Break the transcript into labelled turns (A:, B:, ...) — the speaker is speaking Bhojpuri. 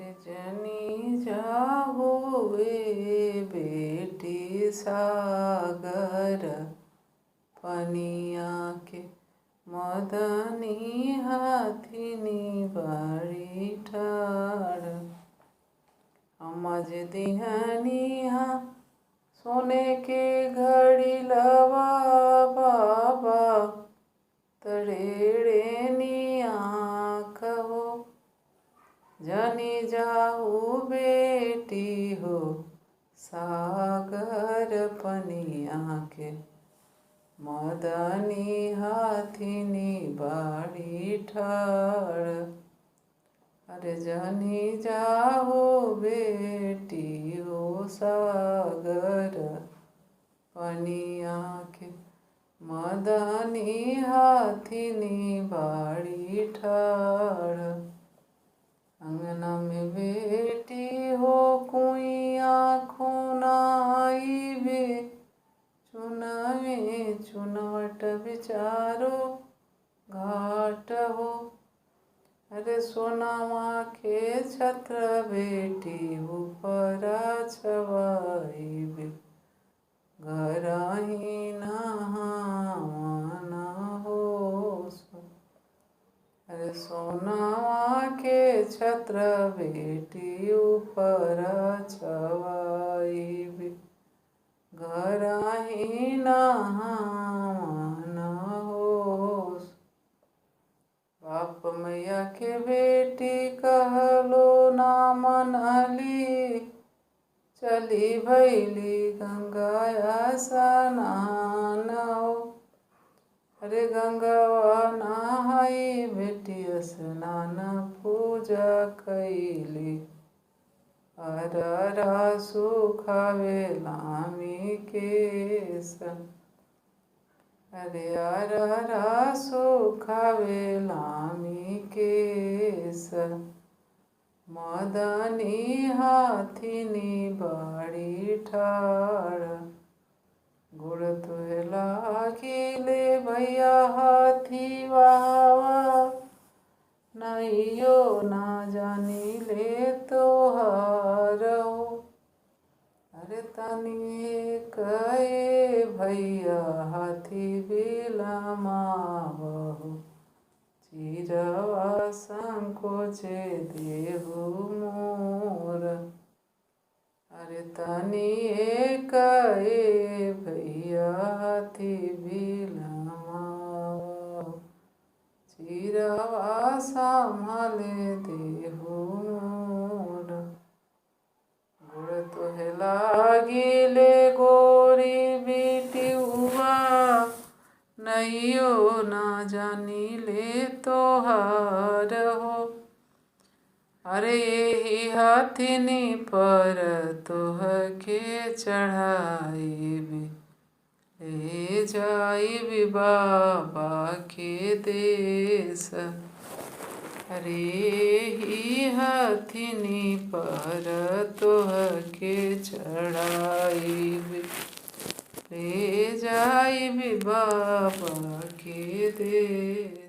A: अरे जनी जाहो वे बेटी सागर पनिया के मदनी हाथिनी बाड़ी ठाड़ अमज दिहनिया सोने के घड़ी लवा बाबा तड़ेड़े निया कहो जनी जाऊ बेटी हो सागर पनिया के मदनी हाथिनी बाड़ी ठाड़ अरे जनी जाओ बेटी हो सागर पनिया के मदनी हाथिनी बाड़ी ठाड़ अंगना में बेटी हो कुइया खुनाई बे चुनावे चुनवट विचारो घाट हो अरे सोनामा के छत्र बेटी ऊपर छवाई बे घर ही नहाना हो अरे सोनामा के छत्र बेटी ऊपर छवाई बे घर ही नहाना हो बाप मैया के बेटी कहलो ना मनली चली भैली गंगा स्नान हो अरे गंगावा नहाई बेटी स्नान पूजा कैली अररा सुखावे लामी केस अरे अररा सुखावे लामी केस मदनी हाथिनी बाड़ी ठाड़ गुड़ तुहे लागिले भैया हाथी वावा नैयो ना जानी ले तोहार हो अरे तनी कहे भैया हाथी बिलमावहु चिरवा संकोचे देहु मोर अरे तनी कहे भैया हाथी बिलमावहु चिरवा संभाले देहु मोर गुड़ तोहे लागिले गोरी बेटी हुआ नैयो ना जानी ले तोहार हो अरे यही हाथिनी पर तोह के चढ़ाई ले जाई भी बाबा के देश अरे ही हाथिनी पर तोह के चढ़ाई ले जाई भी बाबा के देश।